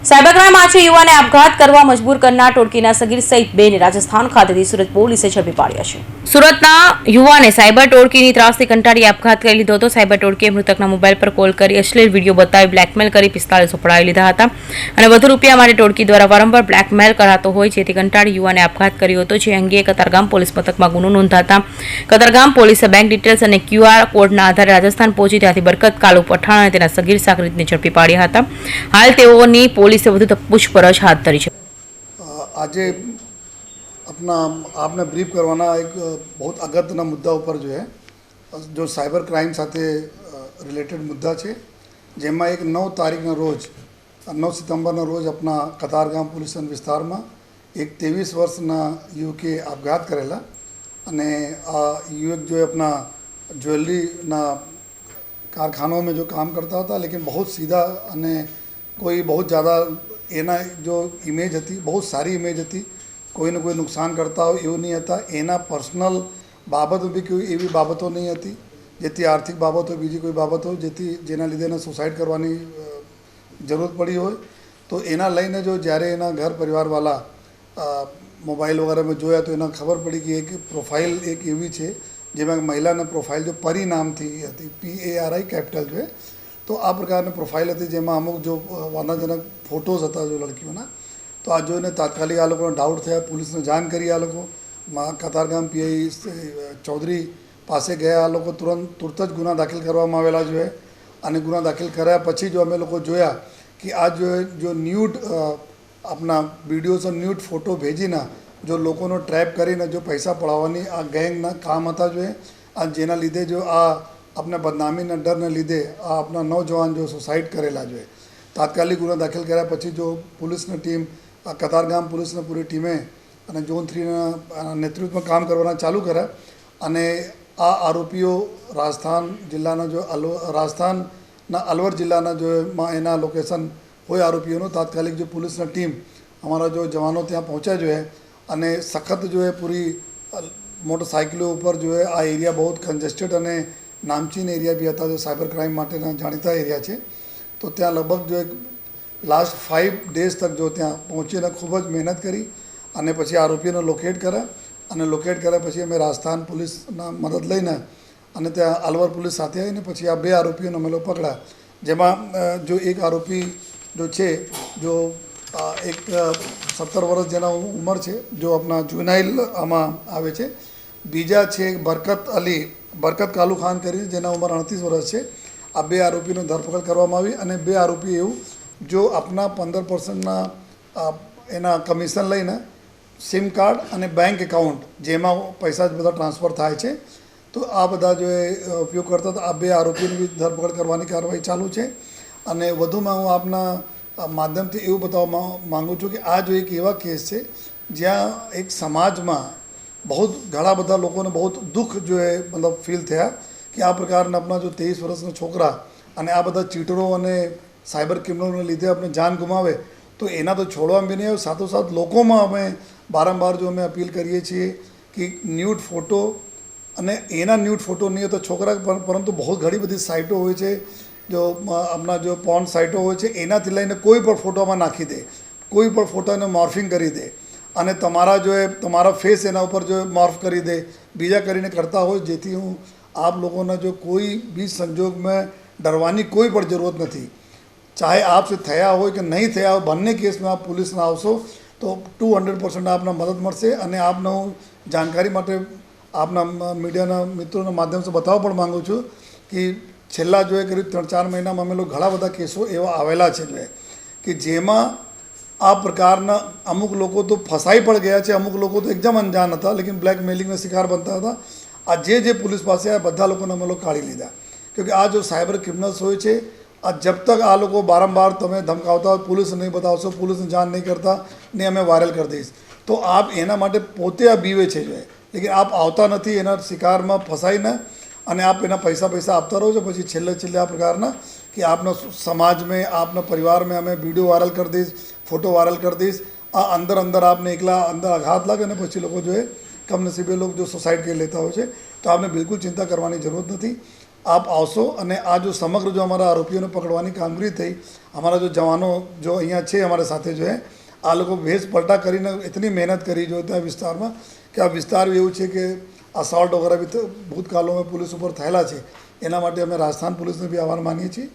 Cyber crime આજે યુવાને આપઘાત કરવા મજબૂર કરનાર ટોળકીના સગીર સહિત બેને રાજસ્થાન ખાતેથી સુરત પોલીસે ઝડપી પાડ્યા છે। સુરતના યુવાને સાયબર ટોળકીની ત્રાસથી કંટાળી આપઘાત કરી લીધો હતો। સાયબર ટોળકીએ મૃતકના મોબાઈલ પર કોલ કરી અશ્લીલ વિડીયો બતાવી બ્લેકમેલ કરી 45 પડાવી લીધા હતા અને વધુ રૂપિયા માટે ટોળકી દ્વારા વારંવાર બ્લેકમેલ કરાતો હોય જેથી કંટાળી યુવાને આપઘાત કર્યો હતો, જે અંગે કતારગામ પોલીસ મથકમાં ગુનો નોંધાતા કતારગામ પોલીસે બેંક ડિટેલ્સ અને QR કોડના આધારે રાજસ્થાન પહોંચી ત્યાંથી બરકત કાલુ પઠાણ અને તેના સગીર સાગરીતને ઝડપી પાડ્યા હતા। હાલ તેઓની पुलिस વધુ પૂછપરછ हाथ धरी है। आज अपना आपने ब्रीफ करवाना एक बहुत अगत्यना मुद्दा पर जो है जो साइबर क्राइम साथे रिलेटेड मुद्दा है, जेमा एक 9 तारीखना रोज 9 सितंबरना रोज अपना कतारगाम पुलिस विस्तार में एक 23 वर्षना युवके आपघात करेला अने आ युवक जो अपना ज्वेलरीना कारखानों में जो काम करता था, लेकिन बहुत सीधा अने कोई बहुत ज़्यादा एना जो इमेज थी बहुत सारी इमेज थी, कोई ने कोई नुकसान करता हो एवं नहीं था। एना पर्सनल बाबत भी कोई एवी बाबतों नहीं थी जेती आर्थिक बाबत हो, बीजी कोई बाबत हो जेती जेना लीधे ने सुसाइड करवानी जरूरत पड़ी हो, तो एना लईने जो જ્યારે એના ઘર પરિવારવાળા મોબાઈલ વગેરે में જોયા તો એને ખબર પડી કે એક પ્રોફાઇલ એક એવી છે જેમાં મહિલાના પ્રોફાઇલ जो પરી નામથી હતી, PARI कैपिटल जो है, तो आ प्रकार प्रोफाइल थी जेमा अमुक जो वादाजनक फोटोज था जो लड़कीओना, तो आ जोईने तात्कालिक आ लोगोने डाउट थया, पुलिस ने जाण करी। आ लोग कतारगाम PI चौधरी पासे गया, आ लोग तुरंत ज गुना दाखिल करवामां आवेला जो है अने गुना दाखिल कर्या पछी जो अमे लोग जोया कि आ जो न्यूड अपना विडियोज और न्यूड फोटो भेजीने जो लोगों ट्रेप करीने जो पैसा पड़ाववानी आ गैंगना काम था जो है, आ जेना लीधे जो आ अपने बदनामी ने डर ने लीधे आ अपना नौजवान जो सुसाइड करेला जो है तात्कालिक गुना दाखिल कर्या पछी जो पुलिस ने टीम कतारगाम पुलिस ने पूरी टीमें अने जोन 3 नेतृत्व में काम करवाना चालू कर्या अने आ आरोपीओ राजस्थान जिल्लाना जो राजस्थान अलवर जिल्लाना जो एना लोकेशन होय आरोपीओ तात्कालिक जो पुलिस ने टीम हमारा जो जवानों त्यां पहुँचा जो है अने सख्त जो है पूरी मोटरसाइकिलों ऊपर जो है आ एरिया बहुत कंजेस्टेड अने नामचीन एरिया भी था जो साइबर क्राइम माटेना जाणीता एरिया है, तो त्या लगभग जो एक लास्ट 5 डेज तक जो त्या पहुँचीने खूब ज मेहनत करी अने पछी आरोपीओने लोकेट कर्या अने लोकेट कर्या पछी अमे राजस्थान पुलिसना मदद लईने अने त्या अलवर पुलिस साथे आवीने पछी आ 2 आरोपीओने अमे लोग पकड्या, जेमां जो एक आरोपी जो छे जो एक 17 वर्ष जेना उमर है जो अपना जुवेनाइल आमां आवे छे, बीजा छे बरकत कालू खान करी जेना उमर 38 वर्ष है। आ 2 आरोपीओनी धरपकड़ करवामां आवी अने 2 आरोपी एवं जो अपना 15% एना कमीशन लईने सिम कार्ड अने बैंक एकाउंट जेमां पैसा बधा ट्रांसफर थाय छे, तो आ बधा जो उपयोग करता था। आ 2 आरोपीओनी भी धरपकड़ करवानी कार्यवाही चालू है अने वधुमां हूँ आपना माध्यमथी एवुं बताववा मांगू छूं कि आ जो एक एवा केस है ज्यां एक समाज में बहुत घણા બધા લોકોને बहुत दुख जो है मतलब फील થયા कि आ प्रकार अपना जो 23 वर्षना छोकरा अने आ बधा चीटरों अने साइबर क्रिमिनलोने लीधे अपने जान गुमावे तो एना तो छोड़वामां भी नहीं आवे। साथोसाथ लोकोमां अमे बारंबार जो अमे अपील करीए छीए कि न्यूड फोटो अने एना न्यूड फोटो नहीं तो छोकरा परंतु बहुत घणी बधी साइटों होय छे जो अपना जो पॉर्न साइटों होय छे एनाथी लईने कोई पण फोटोमां नाखी दे, कोई पण फोटोने मॉर्फिंग करी दे अने तमारा जो है तमारा फेस एना ऊपर जो मॉर्फ करी दे बीजा करीने करता हो, जेथी हूँ आप लोगों ने जो कोई भी संजोग में डरवानी कोई पण जरूरत नहीं, चाहे आपसे थया हो कि नहीं थया हो, बंने केस में आप पुलिस में आवशो तो 200% आपने मदद मळशे। अने आपने हूँ जानकारी माटे आपना मीडियाना मित्रों माध्यम से बताववा पण मांगू छूं कि छेल्ला जो है करीब 3-4 महीना में अमे लोग घणा बधा केसों एवा आवेला छे जो है कि जेमां आ प्रकारना अमुक लोग तो फसाई पड़ गया है, अमुक लोग तो एकदम अनजान था लेकिन ब्लैकमेलिंग में शिकार बनता था। आ जे पुलिस पास आ बधा लोगोने अमे लोग काढ़ी लीधा, क्योंकि आ जो साइबर क्रिमिनल्स होय छे आ जब तक आ लोग बारंबार तमे धमकावता हो पुलिस नहीं बतावशो, पुलिस ने जान नहीं करता ने अमे वायरल कर दईश, तो आप एना माटे पोते आ बीवे छे जो है, लेकिन आप आवता नहीं एना शिकार में फसाईने अने आप एना पैसा आपता रहो छो, पछी छेल्ले आ प्रकारना कि आपना समाज में आपना परिवार में अमे वीडियो वायरल कर दईश, फोटो वायरल कर दईश, आ अंदर आपने एकला अंदर आघात लागे ने पछी लोग जो है कमनसीबे लोग जो सुसाइड कर लेता हो, तो आपने बिल्कुल चिंता करवानी जरूरत नहीं। આપ આવશો અને આ જો સમગ્ર જો અમારા આરોપીઓને પકડવાની કામગીરી થઈ, અમારા જો જવાનો જો અહીંયા છે અમારા સાથે જો આ લોકો ભેસ પલટા કરીને એટલી મહેનત કરી જો ત્યાં વિસ્તારમાં કે આ વિસ્તાર એવું છે કે અસોલ્ટ વગેરે બી ભૂતકાળોમાં પોલીસ ઉપર થયેલા છે. એના માટે અમે રાજસ્થાન પોલીસને બી આભાર માનીએ છીએ.